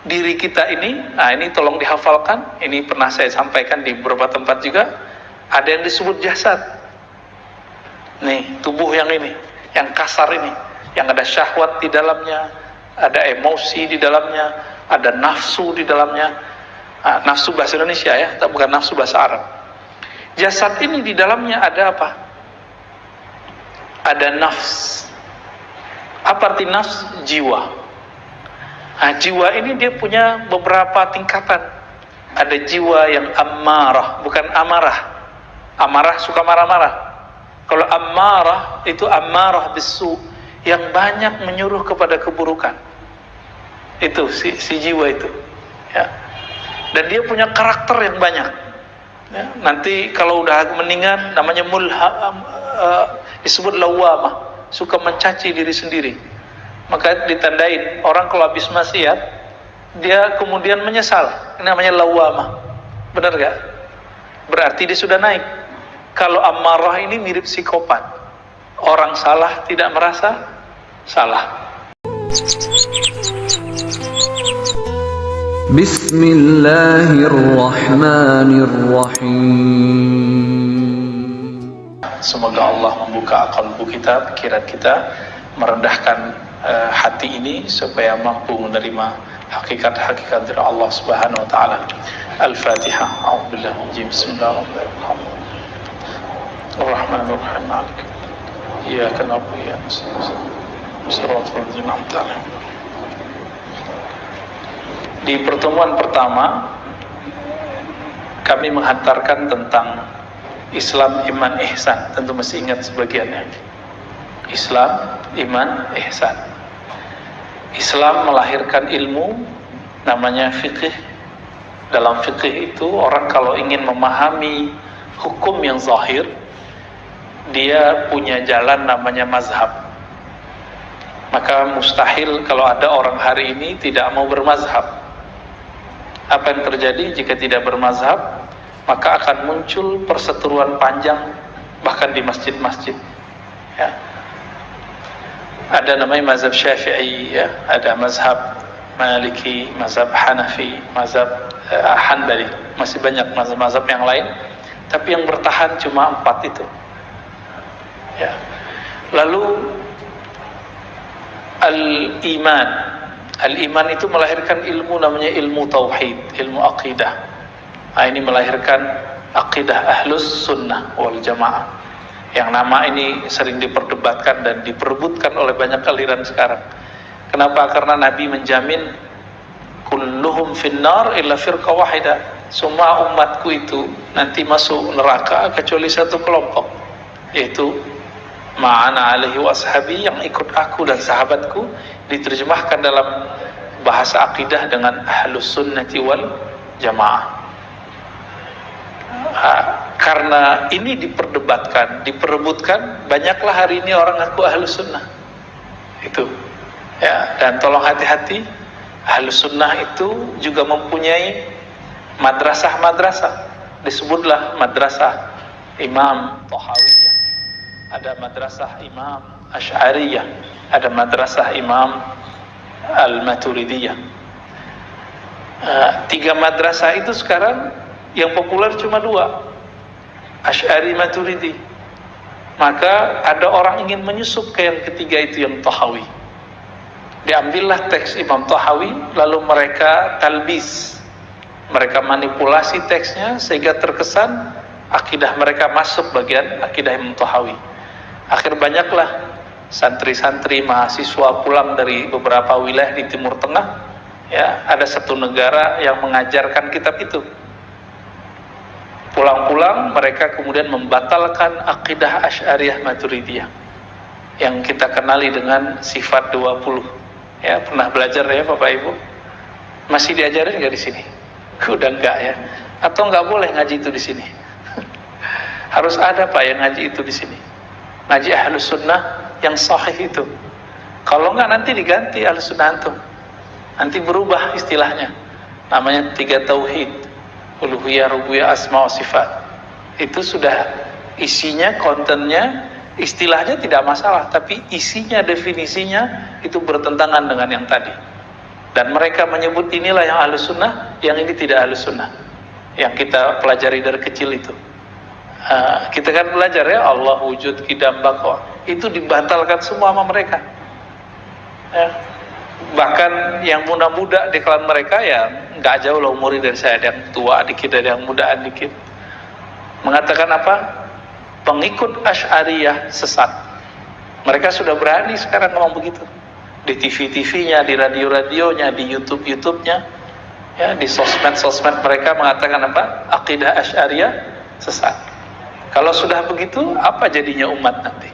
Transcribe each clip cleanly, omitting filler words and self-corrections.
diri kita ini, nah ini tolong dihafalkan, ini pernah saya sampaikan di beberapa tempat juga, ada yang disebut jasad. Nih, tubuh yang ini, yang kasar ini, yang ada syahwat di dalamnya, ada emosi di dalamnya, ada nafsu di dalamnya. Nah, nafsu bahasa Indonesia ya, bukan nafsu bahasa Arab. Jasad ini di dalamnya ada apa? Ada nafs. Apa arti nafs? Jiwa. Nah, jiwa ini dia punya beberapa tingkatan. Ada jiwa yang ammarah, bukan amarah. Amarah suka marah-marah. Kalau ammarah itu ammarah bisu, yang banyak menyuruh kepada keburukan. Itu si jiwa itu. Ya. Dan dia punya karakter yang banyak. Ya. Nanti kalau udah meninggal namanya disebut lawamah, suka mencaci diri sendiri. Maka ditandain orang kalau habis maksiat dia kemudian menyesal, ini namanya lawamah. Benar gak? Berarti dia sudah naik. Kalau ammarah ini mirip psikopat, orang salah tidak merasa salah. Bismillahirrahmanirrahim. Semoga Allah membuka qalbu kita, pikiran kita, merendahkan hati ini supaya mampu menerima hakikat-hakikat dari Allah Subhanahu wa taala. Al-Fatihah. A'udzubillahi minasyaitonir rajim. Bismillahirrahmanirrahim. Ar-Rahmanir-Rahim. Maliki. Iyyaka na'budu wa iyyaka nasta'in. Shiratal ladzina an'amta 'alaihim. Di pertemuan pertama kami menghantarkan tentang Islam, iman, ihsan. Tentu masih ingat sebagiannya. Islam, iman, ihsan. Islam melahirkan ilmu namanya fiqh. Dalam fiqh itu orang kalau ingin memahami hukum yang zahir, dia punya jalan namanya mazhab. Maka mustahil kalau ada orang hari ini tidak mau bermazhab. Apa yang terjadi jika tidak bermazhab? Maka akan muncul perseteruan panjang bahkan di masjid-masjid. Ya. Ada namanya mazhab Syafi'i, ya. Ada mazhab Maliki, mazhab Hanafi, mazhab Hanbali, masih banyak mazhab-mazhab yang lain, tapi yang bertahan cuma 4 itu. Ya. Lalu al-iman. Al-iman itu melahirkan ilmu namanya ilmu tauhid, ilmu aqidah. Nah, ini melahirkan aqidah ahlus sunnah wal jamaah. Yang nama ini sering diperdebatkan dan diperebutkan oleh banyak aliran sekarang. Kenapa? Karena Nabi menjamin kulluhum finnar illa firqa wahida. Semua umatku itu nanti masuk neraka kecuali satu kelompok, yaitu ma'ana alaihi washabi, yang ikut aku dan sahabatku. Diterjemahkan dalam bahasa akidah dengan ahlus sunnati wal jamaah. Karena ini diperebutkan, banyaklah hari ini orang ngaku ahlus sunnah. Itu ya, dan tolong hati-hati, ahlus sunnah itu juga mempunyai madrasah-madrasah. Disebutlah madrasah Imam Thahawiyah, ada madrasah Imam Asy'ariyah, ada madrasah Imam Al-Maturidiyah. 3 madrasah itu sekarang yang populer cuma 2, Asy'ari, Maturidi. Maka ada orang ingin menyusup ke yang ketiga itu, yang Tahawi. Diambillah teks Imam Tahawi, lalu mereka talbis, mereka manipulasi teksnya sehingga terkesan akidah mereka masuk bagian akidah Imam Tahawi. Akhir banyaklah santri-santri mahasiswa pulang dari beberapa wilayah di Timur Tengah. Ya, ada satu negara yang mengajarkan kitab itu. Pulang-pulang mereka kemudian membatalkan akidah Asy'ariyah Maturidiyah yang kita kenali dengan sifat 20. Ya, pernah belajar ya Bapak Ibu? Masih diajarin nggak di sini? Udah enggak ya? Atau nggak boleh ngaji itu di sini? Harus ada Pak yang ngaji itu di sini. Ngaji ahlus sunnah yang sahih itu. Kalau enggak nanti diganti ahlus sunnah antum. Nanti berubah istilahnya. Namanya 3 tauhid. Uluhiyah, rububiyah, asma wa sifat. Itu sudah isinya, kontennya, istilahnya tidak masalah, tapi isinya, definisinya itu bertentangan dengan yang tadi. Dan mereka menyebut inilah yang Ahlus Sunnah, yang ini tidak Ahlus Sunnah. Yang kita pelajari dari kecil itu. Kita kan belajar ya, Allah wujud, qidam, baqa. Itu dibatalkan semua sama mereka. Ya. Bahkan yang muda-muda di kalangan mereka ya nggak jauh lah umurnya dari saya, ada yang tua dikit, ada yang mudaan dikit. Mengatakan apa? Pengikut Asy'ariyah sesat. Mereka sudah berani sekarang ngomong begitu. Di TV-TV-nya, di radio-radionya, di YouTube-YouTube-nya, ya, di sosmed-sosmed mereka mengatakan apa? Akidah Asy'ariyah sesat. Kalau sudah begitu, apa jadinya umat nanti?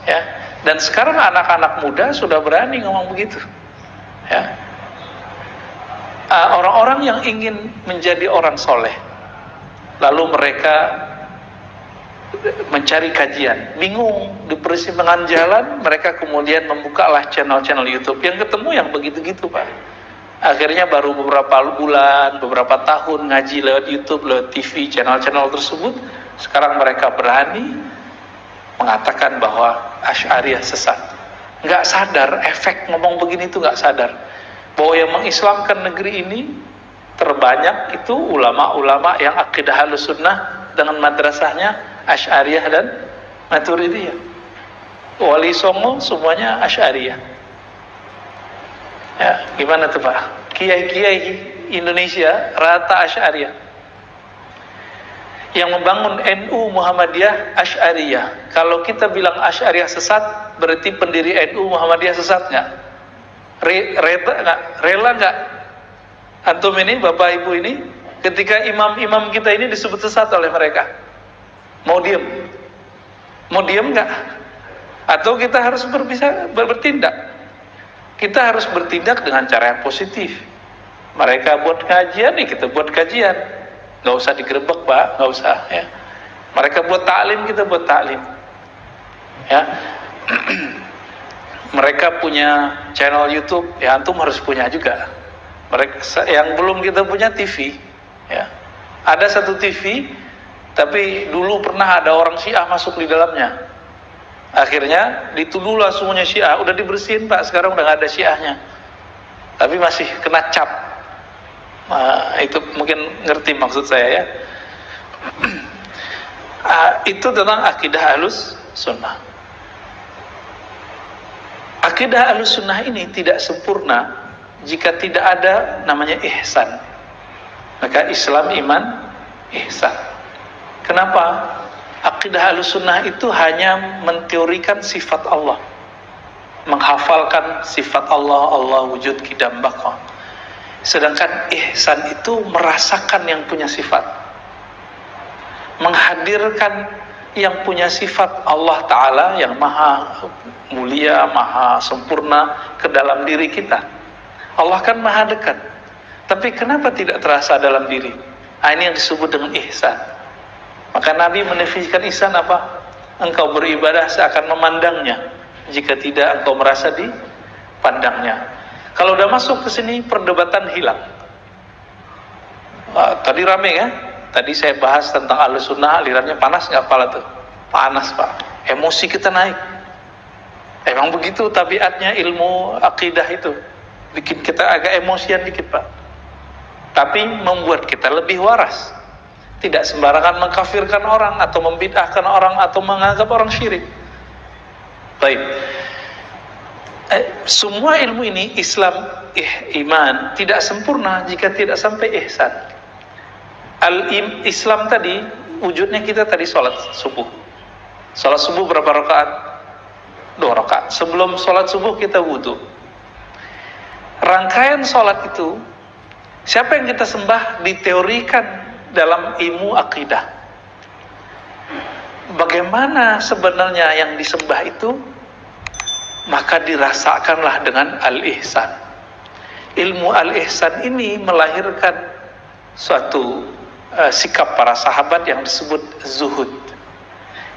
Ya. Dan sekarang anak-anak muda sudah berani ngomong begitu. Ya. Orang-orang yang ingin menjadi orang soleh, lalu mereka mencari kajian, bingung di persimpangan jalan, mereka kemudian membukalah channel-channel YouTube, yang ketemu yang begitu-gitu Pak. Akhirnya baru beberapa bulan, beberapa tahun ngaji lewat YouTube, lewat TV, channel-channel tersebut, sekarang mereka berani mengatakan bahwa Asy'ariyah sesat. Nggak sadar, efek ngomong begini itu nggak sadar, bahwa yang mengislamkan negeri ini terbanyak itu ulama-ulama yang akidah Ahlus Sunnah dengan madrasahnya Asy'ariyah dan Maturidiyah. Wali Songo semuanya Asy'ariyah. Ya, gimana tuh Pak? Kiai-kiai Indonesia rata Asy'ariyah. Yang membangun NU Muhammadiyah Asy'ariyah. Kalau kita bilang Asy'ariyah sesat, berarti pendiri NU Muhammadiyah sesat nggak? Rela nggak? Antum ini, Bapak Ibu ini, ketika imam-imam kita ini disebut sesat oleh mereka, mau diem? Mau diem nggak? Atau kita harus bertindak? Kita harus bertindak dengan cara yang positif. Mereka buat kajian, nih kita buat kajian. Nggak usah digerebek Pak, nggak usah ya. Mereka buat taklim, kita buat taklim. Ya. Mereka punya channel YouTube, ya antum harus punya juga. Mereka yang belum kita punya TV, ya. Ada satu TV, tapi dulu pernah ada orang Syiah masuk di dalamnya. Akhirnya dituduhlah semuanya Syiah, udah dibersihin Pak, sekarang udah nggak ada Syiahnya. Tapi masih kena cap. Itu mungkin ngerti maksud saya ya. Itu tentang akidah Ahlus Sunnah. Akidah Ahlus Sunnah ini tidak sempurna jika tidak ada namanya ihsan. Maka Islam, iman, ihsan. Kenapa? Akidah Ahlus Sunnah itu hanya menteorikan sifat Allah, menghafalkan sifat Allah, Allah wujud, qidam, baqa. Sedangkan ihsan itu merasakan yang punya sifat, menghadirkan yang punya sifat Allah Ta'ala yang maha mulia, maha sempurna ke dalam diri kita. Allah kan maha dekat, tapi kenapa tidak terasa dalam diri? Ini yang disebut dengan ihsan. Maka Nabi mendefinisikan ihsan apa? Engkau beribadah seakan memandangnya, jika tidak engkau merasa dipandangnya. Kalau udah masuk ke sini, perdebatan hilang. Tadi rame ya. Tadi saya bahas tentang Ahlus Sunnah, alirannya panas nggak pala tuh? Panas Pak. Emosi kita naik. Emang begitu tabiatnya ilmu akidah itu. Bikin kita agak emosian dikit Pak. Tapi membuat kita lebih waras. Tidak sembarangan mengkafirkan orang, atau membid'ahkan orang, atau menganggap orang syirik. Baik. Semua ilmu ini, Islam, iman, tidak sempurna jika tidak sampai ihsan. Islam tadi, wujudnya kita tadi sholat subuh. Sholat subuh berapa rakaat? 2 rakaat. Sebelum sholat subuh kita wudu. Rangkaian sholat itu, siapa yang kita sembah diteorikan dalam ilmu akidah. Bagaimana sebenarnya yang disembah itu? Maka dirasakanlah dengan al-ihsan. Ilmu al-ihsan ini melahirkan suatu sikap para sahabat yang disebut zuhud.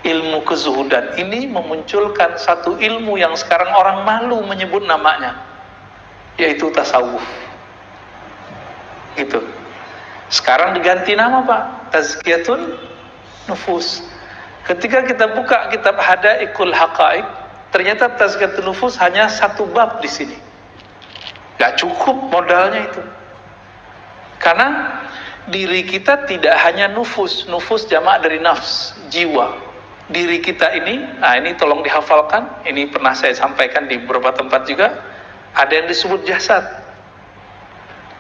Ilmu kezuhudan ini memunculkan satu ilmu yang sekarang orang malu menyebut namanya, yaitu tasawuf. Gitu. Sekarang diganti nama Pak, Tazkiyatun Nufus. Ketika kita buka kitab Hadaikul Haqaiq, ternyata Tazkiyatun Nufus hanya satu bab di sini. Gak cukup modalnya itu. Karena diri kita tidak hanya nufus jamak dari nafs, jiwa. Diri kita ini, ini tolong dihafalkan, ini pernah saya sampaikan di beberapa tempat juga, ada yang disebut jasad.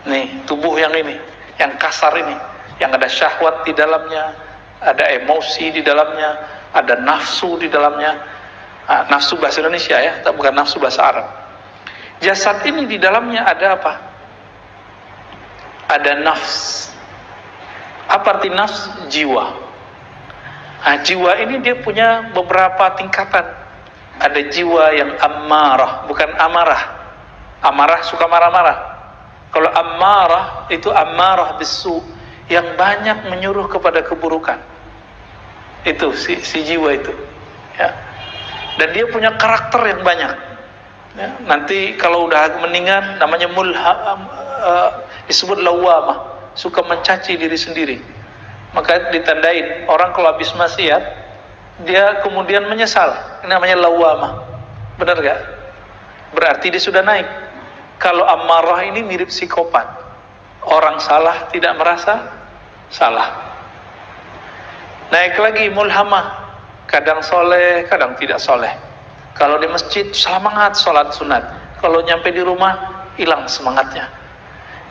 Nih, tubuh yang ini, yang kasar ini, yang ada syahwat di dalamnya, ada emosi di dalamnya, ada nafsu di dalamnya. Nafsu bahasa Indonesia ya, bukan nafsu bahasa Arab. Jasad ini di dalamnya ada apa? Ada nafs. Apa arti nafs? Jiwa. Jiwa ini dia punya beberapa tingkatan. Ada jiwa yang ammarah, bukan amarah. Amarah suka marah-marah. Kalau ammarah itu ammarah bisu, yang banyak menyuruh kepada keburukan. Itu si jiwa itu. Ya. Dan dia punya karakter yang banyak. Ya, nanti kalau udah meninggal namanya disebut lawamah, suka mencaci diri sendiri. Maka ditandain orang kalau habis maksiat dia kemudian menyesal, ini namanya lawamah. Benar gak? Berarti dia sudah naik. Kalau amarah ini mirip psikopat, orang salah tidak merasa salah. Naik lagi mulhamah, kadang soleh kadang tidak soleh. Kalau di masjid semangat sholat sunat, kalau nyampe di rumah hilang semangatnya.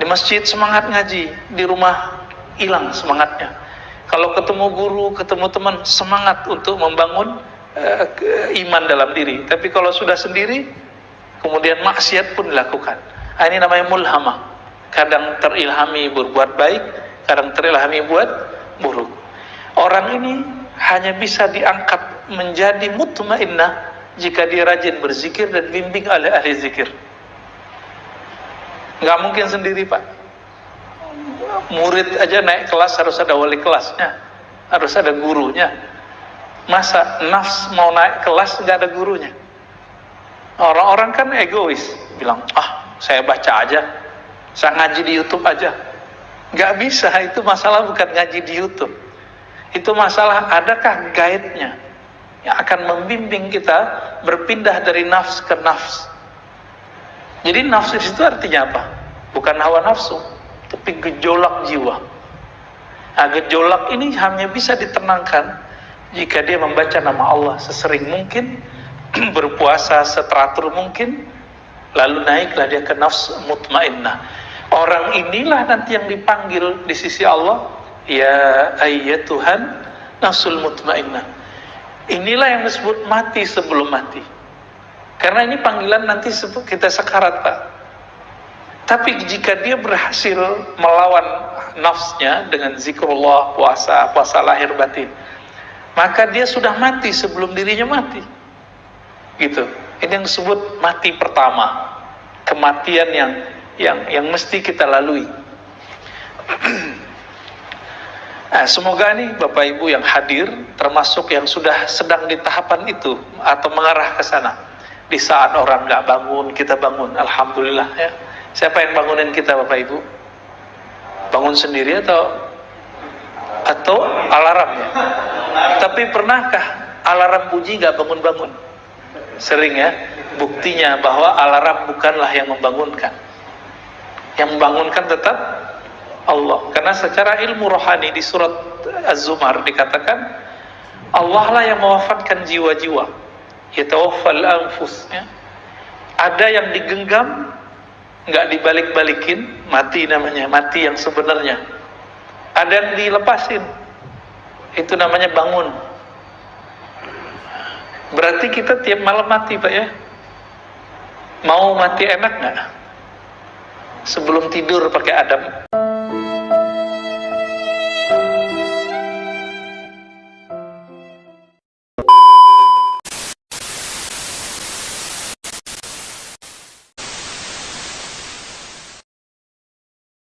Di masjid semangat ngaji, di rumah hilang semangatnya. Kalau ketemu guru, ketemu teman, semangat untuk membangun iman dalam diri. Tapi kalau sudah sendiri, kemudian maksiat pun dilakukan. Ini namanya mulhamah. Kadang terilhami berbuat baik, kadang terilhami buat buruk. Orang ini hanya bisa diangkat menjadi mutmainnah jika dia rajin berzikir dan bimbing oleh ahli zikir. Nggak mungkin sendiri, Pak. Murid aja naik kelas harus ada wali kelasnya, harus ada gurunya. Masa nafs mau naik kelas nggak ada gurunya? Orang-orang kan egois, bilang, saya baca aja, saya ngaji di YouTube aja. Nggak bisa, itu masalah bukan ngaji di YouTube. Itu masalah adakah guide-nya yang akan membimbing kita berpindah dari nafs ke nafs. Jadi nafsu itu artinya apa? Bukan hawa nafsu, tapi gejolak jiwa. Gejolak ini hanya bisa ditenangkan jika dia membaca nama Allah sesering mungkin, berpuasa seteratur mungkin, lalu naiklah dia ke nafs mutmainnah. Orang inilah nanti yang dipanggil di sisi Allah, ya ayyatuhan nafsul mutmainnah. Inilah yang disebut mati sebelum mati. Karena ini panggilan nanti kita sekarat, Pak. Tapi jika dia berhasil melawan nafsnya dengan zikrullah, puasa lahir batin, maka dia sudah mati sebelum dirinya mati. Gitu. Ini yang disebut mati pertama. Kematian yang mesti kita lalui. Semoga nih Bapak Ibu yang hadir termasuk yang sudah sedang di tahapan itu atau mengarah ke sana. Di saat orang nggak bangun, kita bangun. Alhamdulillah ya. Siapa yang bangunin kita Bapak Ibu? Bangun sendiri atau alarm ya? Tapi pernahkah alarm bunyi nggak bangun-bangun? Sering ya. Buktinya bahwa alarm bukanlah yang membangunkan. Yang membangunkan tetap Allah. Karena secara ilmu rohani di surat Az-Zumar dikatakan Allah lah yang mewafatkan jiwa-jiwa. Yatawaffal anfus ya. Ada yang digenggam nggak dibalik-balikin, mati namanya, mati yang sebenarnya. Ada yang dilepasin, itu namanya bangun. Berarti kita tiap malam mati, Pak ya. Mau mati enak nggak? Sebelum tidur pakai adab.